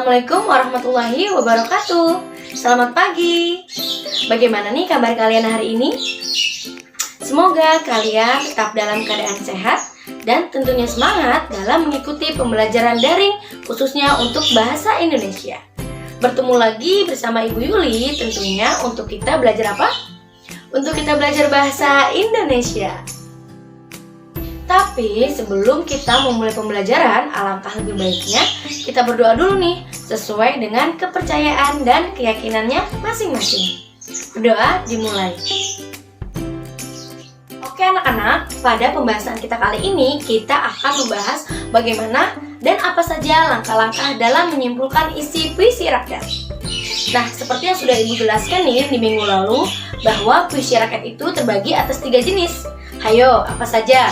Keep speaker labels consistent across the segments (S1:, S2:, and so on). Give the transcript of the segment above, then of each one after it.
S1: Assalamualaikum warahmatullahi wabarakatuh. Selamat pagi. Bagaimana nih kabar kalian hari ini? Semoga kalian tetap dalam keadaan sehat dan tentunya semangat dalam mengikuti pembelajaran daring khususnya untuk bahasa Indonesia. Bertemu lagi bersama Ibu Yuli tentunya untuk kita belajar apa? Untuk kita belajar bahasa Indonesia. Tapi sebelum kita memulai pembelajaran, alangkah lebih baiknya kita berdoa dulu nih, sesuai dengan kepercayaan dan keyakinannya masing-masing. Berdoa dimulai. Oke anak-anak, pada pembahasan kita kali ini kita akan membahas bagaimana dan apa saja langkah-langkah dalam menyimpulkan isi puisi rakyat. Nah, seperti yang sudah Ibu jelaskan nih di minggu lalu, bahwa puisi rakyat itu terbagi atas 3 jenis. Hayo, apa saja?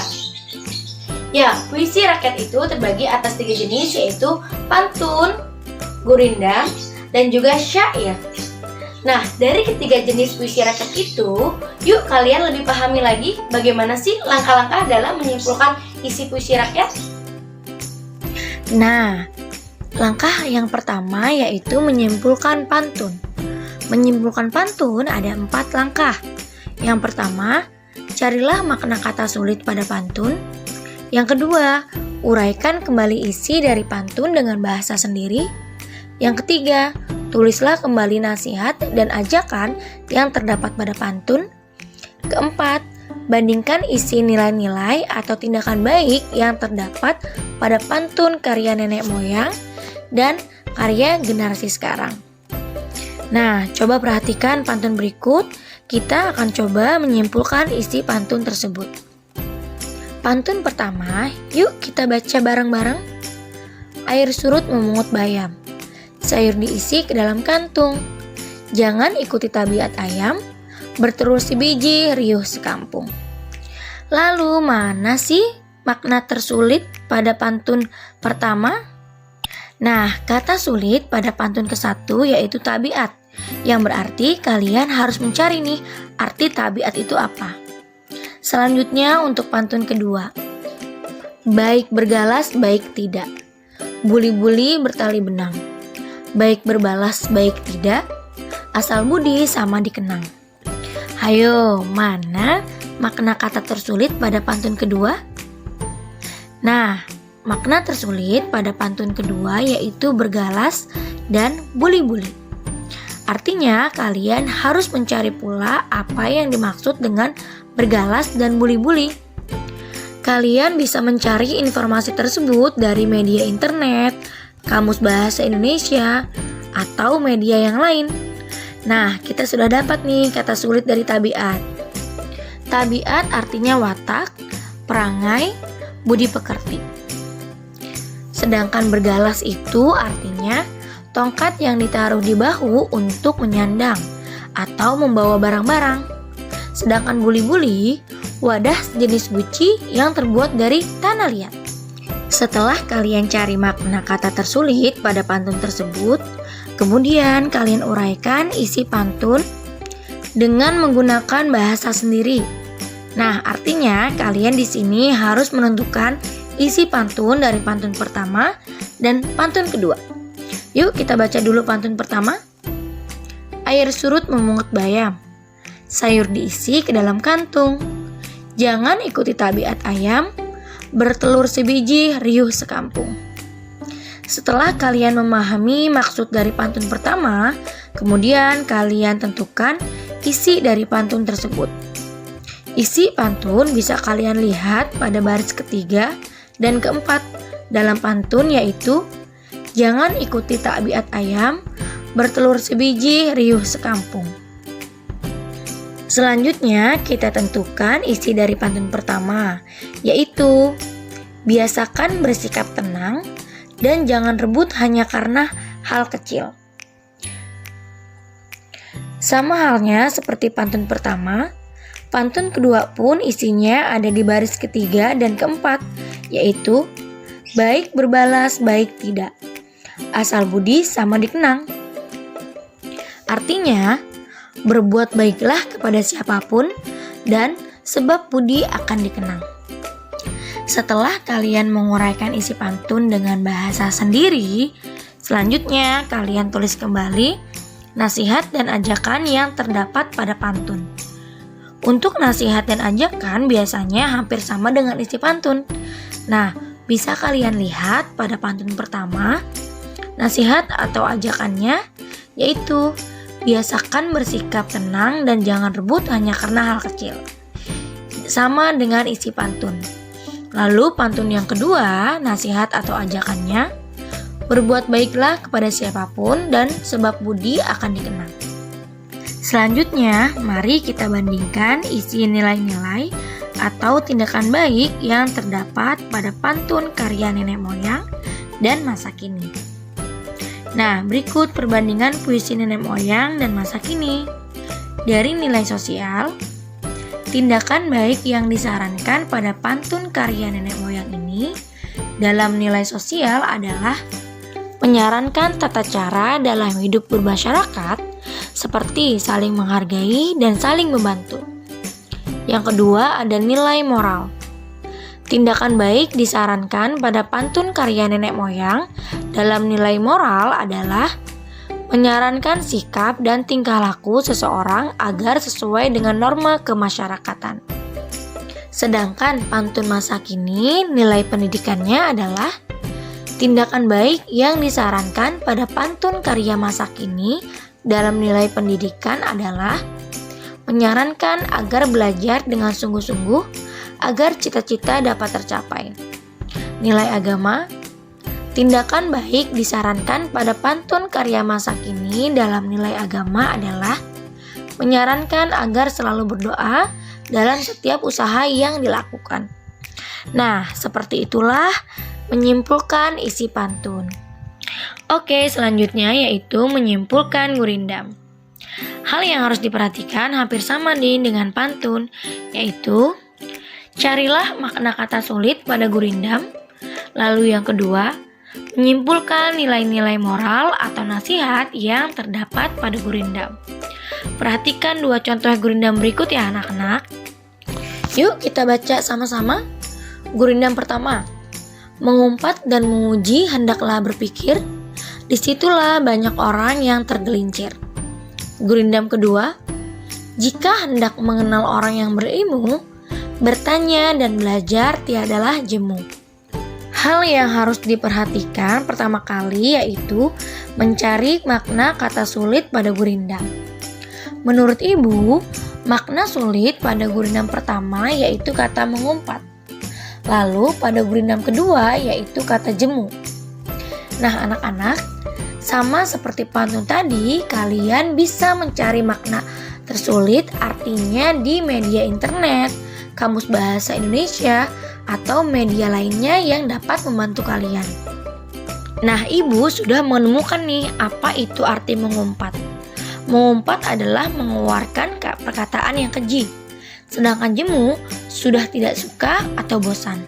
S1: Ya, puisi rakyat itu terbagi atas 3 jenis, yaitu pantun, gurindam, dan juga syair. Nah, dari ketiga jenis puisi rakyat itu, yuk kalian lebih pahami lagi bagaimana sih langkah-langkah dalam menyimpulkan isi puisi rakyat?
S2: Nah, langkah yang pertama yaitu menyimpulkan pantun. Menyimpulkan pantun ada 4 langkah. Yang pertama, carilah makna kata sulit pada pantun. Yang kedua, uraikan kembali isi dari pantun dengan bahasa sendiri. Yang ketiga, tulislah kembali nasihat dan ajakan yang terdapat pada pantun. Keempat, bandingkan isi nilai-nilai atau tindakan baik yang terdapat pada pantun karya nenek moyang dan karya generasi sekarang. Nah, coba perhatikan pantun berikut. Kita akan coba menyimpulkan isi pantun tersebut. Pantun pertama, yuk kita baca bareng-bareng. Air surut memungut bayam, sayur diisi ke dalam kantung. Jangan ikuti tabiat ayam, bertelur sebiji, riuh sekampung. Lalu mana sih makna tersulit pada pantun pertama? Nah, kata sulit pada pantun ke-1 yaitu tabiat, yang berarti kalian harus mencari nih arti tabiat itu apa. Selanjutnya untuk pantun kedua, baik bergalas baik tidak, buli-buli bertali benang, baik berbalas baik tidak, asal budi sama dikenang. Hayo, mana makna kata tersulit pada pantun kedua? Nah, makna tersulit pada pantun kedua yaitu bergalas dan buli-buli. Artinya kalian harus mencari pula apa yang dimaksud dengan bergalas dan buli-buli. Kalian bisa mencari informasi tersebut dari media internet, kamus bahasa Indonesia, atau media yang lain. Nah, kita sudah dapat nih kata sulit dari tabiat. Tabiat artinya watak, perangai, budi pekerti. Sedangkan bergalas itu artinya tongkat yang ditaruh di bahu untuk menyandang atau membawa barang-barang. Sedangkan buli-buli, wadah sejenis guci yang terbuat dari tanah liat. Setelah kalian cari makna kata tersulit pada pantun tersebut, kemudian kalian uraikan isi pantun dengan menggunakan bahasa sendiri. Nah, artinya kalian di sini harus menentukan isi pantun dari pantun pertama dan pantun kedua. Yuk kita baca dulu pantun pertama. Air surut memungut bayam, sayur diisi ke dalam kantung. Jangan ikuti tabiat ayam, bertelur sebiji, riuh sekampung. Setelah kalian memahami maksud dari pantun pertama, kemudian kalian tentukan isi dari pantun tersebut. Isi pantun bisa kalian lihat pada baris ketiga dan keempat dalam pantun, yaitu jangan ikuti tabiat ayam, bertelur sebiji, riuh sekampung. Selanjutnya kita tentukan isi dari pantun pertama, yaitu biasakan bersikap tenang dan jangan rebut hanya karena hal kecil. Sama halnya seperti pantun pertama, pantun kedua pun isinya ada di baris ketiga dan keempat, yaitu baik berbalas baik tidak, asal budi sama dikenang. Artinya, berbuat baiklah kepada siapapun dan sebab budi akan dikenang. Setelah kalian menguraikan isi pantun dengan bahasa sendiri, Selanjutnya, kalian tulis kembali nasihat dan ajakan yang terdapat pada pantun. Untuk nasihat dan ajakan biasanya hampir sama dengan isi pantun. Nah, bisa kalian lihat pada pantun pertama, nasihat atau ajakannya yaitu biasakan bersikap tenang dan jangan rebut hanya karena hal kecil. Sama dengan isi pantun. Lalu pantun yang kedua, nasihat atau ajakannya, berbuat baiklah kepada siapapun dan sebab budi akan dikenang. Selanjutnya, mari kita bandingkan isi nilai-nilai atau tindakan baik yang terdapat pada pantun karya nenek moyang dan masa kini. Nah, berikut perbandingan puisi nenek moyang dan masa kini. Dari nilai sosial, tindakan baik yang disarankan pada pantun karya nenek moyang ini dalam nilai sosial adalah menyarankan tata cara dalam hidup bermasyarakat seperti saling menghargai dan saling membantu. Yang kedua ada nilai moral. Tindakan baik disarankan pada pantun karya nenek moyang dalam nilai moral adalah menyarankan sikap dan tingkah laku seseorang agar sesuai dengan norma kemasyarakatan. Sedangkan pantun masa kini nilai pendidikannya adalah tindakan baik yang disarankan pada pantun karya masa kini dalam nilai pendidikan adalah menyarankan agar belajar dengan sungguh-sungguh agar cita-cita dapat tercapai. Nilai agama, tindakan baik disarankan pada pantun karya masa kini dalam nilai agama adalah menyarankan agar selalu berdoa dalam setiap usaha yang dilakukan. Nah, seperti itulah menyimpulkan isi pantun. Oke, selanjutnya yaitu menyimpulkan gurindam. Hal yang harus diperhatikan hampir sama nih dengan pantun, yaitu carilah makna kata sulit pada gurindam. Lalu yang kedua, menyimpulkan nilai-nilai moral atau nasihat yang terdapat pada gurindam. Perhatikan dua contoh gurindam berikut ya anak-anak. Yuk kita baca sama-sama. Gurindam pertama, mengumpat dan menguji hendaklah berpikir, disitulah banyak orang yang tergelincir. Gurindam kedua, jika hendak mengenal orang yang berilmu, bertanya dan belajar tiadalah jemu. Hal yang harus diperhatikan pertama kali yaitu mencari makna kata sulit pada gurindam. Menurut ibu, makna sulit pada gurindam pertama yaitu kata mengumpat. Lalu pada gurindam kedua yaitu kata jemu. Nah anak-anak, sama seperti pantun tadi, kalian bisa mencari makna tersulit artinya di media internet, kamus bahasa Indonesia, atau media lainnya yang dapat membantu kalian. Nah, ibu sudah menemukan nih apa itu arti mengumpat. Mengumpat adalah mengeluarkan perkataan yang keji, sedangkan jemu sudah tidak suka atau bosan.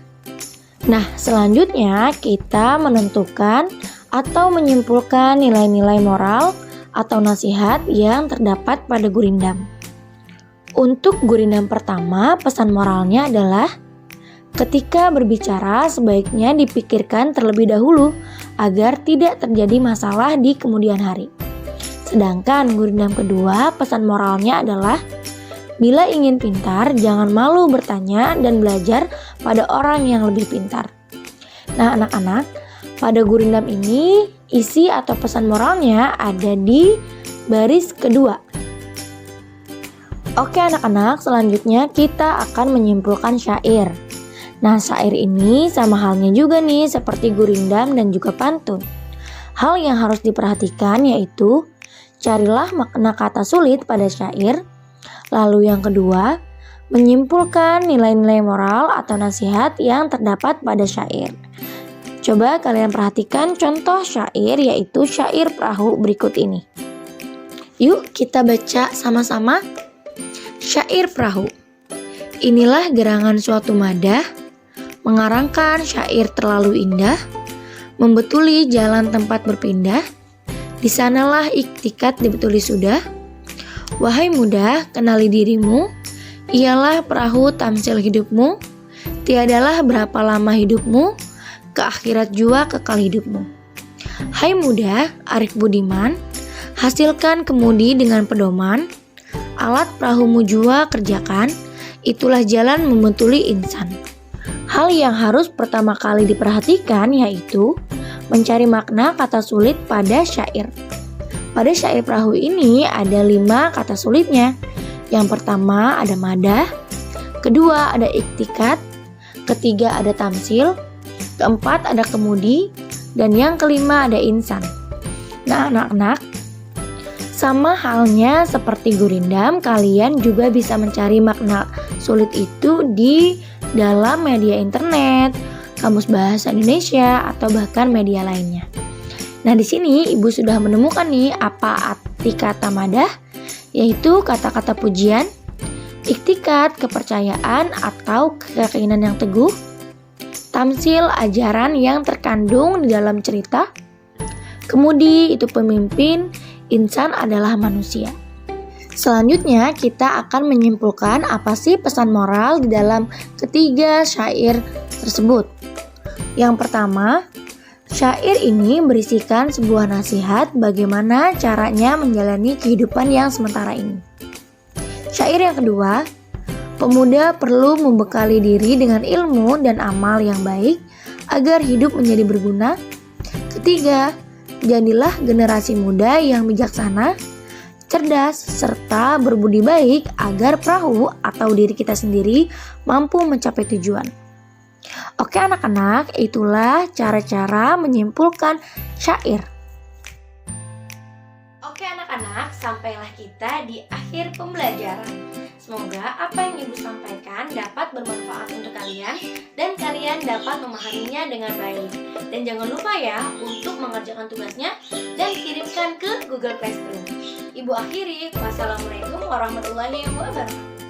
S2: Nah, selanjutnya kita menentukan atau menyimpulkan nilai-nilai moral atau nasihat yang terdapat pada gurindam. Untuk gurindam pertama, pesan moralnya adalah ketika berbicara sebaiknya dipikirkan terlebih dahulu agar tidak terjadi masalah di kemudian hari. Sedangkan gurindam kedua, pesan moralnya adalah bila ingin pintar, jangan malu bertanya dan belajar pada orang yang lebih pintar. Nah anak-anak, pada gurindam ini, isi atau pesan moralnya ada di baris kedua. Oke anak-anak, selanjutnya kita akan menyimpulkan syair. Nah, syair ini sama halnya juga nih seperti gurindam dan juga pantun. Hal yang harus diperhatikan yaitu carilah makna kata sulit pada syair. Lalu yang kedua, menyimpulkan nilai-nilai moral atau nasihat yang terdapat pada syair. Coba kalian perhatikan contoh syair yaitu syair perahu berikut ini. Yuk kita baca sama-sama. Syair perahu. Inilah gerangan suatu madah, mengarangkan syair terlalu indah, membetuli jalan tempat berpindah, di sanalah iktikat dibetuli sudah. Wahai muda, kenali dirimu, ialah perahu tamsil hidupmu, tiadalah berapa lama hidupmu, ke akhirat jua kekal hidupmu. Hai muda, Arik Budiman, hasilkan kemudi dengan pedoman, alat prahumu jua kerjakan, itulah jalan membetuli insan. Hal yang harus pertama kali diperhatikan yaitu mencari makna kata sulit pada syair. Pada syair perahu ini ada 5 kata sulitnya. Yang pertama ada madah, kedua ada iktikat, ketiga ada tamsil, keempat ada kemudi, dan yang kelima ada insan. Nah anak-anak, sama halnya seperti gurindam, kalian juga bisa mencari makna sulit itu di dalam media internet, kamus bahasa Indonesia, atau bahkan media lainnya. Nah di sini ibu sudah menemukan nih apa arti kata madah, yaitu kata-kata pujian, iktikat kepercayaan atau keyakinan yang teguh, tamsil ajaran yang terkandung di dalam cerita, kemudi itu pemimpin, insan adalah manusia. Selanjutnya kita akan menyimpulkan apa sih pesan moral di dalam ketiga syair tersebut. Yang pertama, syair ini berisikan sebuah nasihat bagaimana caranya menjalani kehidupan yang sementara ini. Syair yang kedua, pemuda perlu membekali diri dengan ilmu dan amal yang baik agar hidup menjadi berguna. Ketiga, jadilah generasi muda yang bijaksana, cerdas, serta berbudi baik agar perahu atau diri kita sendiri mampu mencapai tujuan. Oke anak-anak, itulah cara-cara menyimpulkan syair.
S1: Oke anak-anak, sampailah kita di akhir pembelajaran. Semoga apa yang ibu sampaikan dapat bermanfaat untuk kalian dan kalian dapat memahaminya dengan baik. Dan jangan lupa ya untuk mengerjakan tugasnya dan kirimkan ke Google Classroom. Ibu akhiri, wassalamualaikum warahmatullahi wabarakatuh.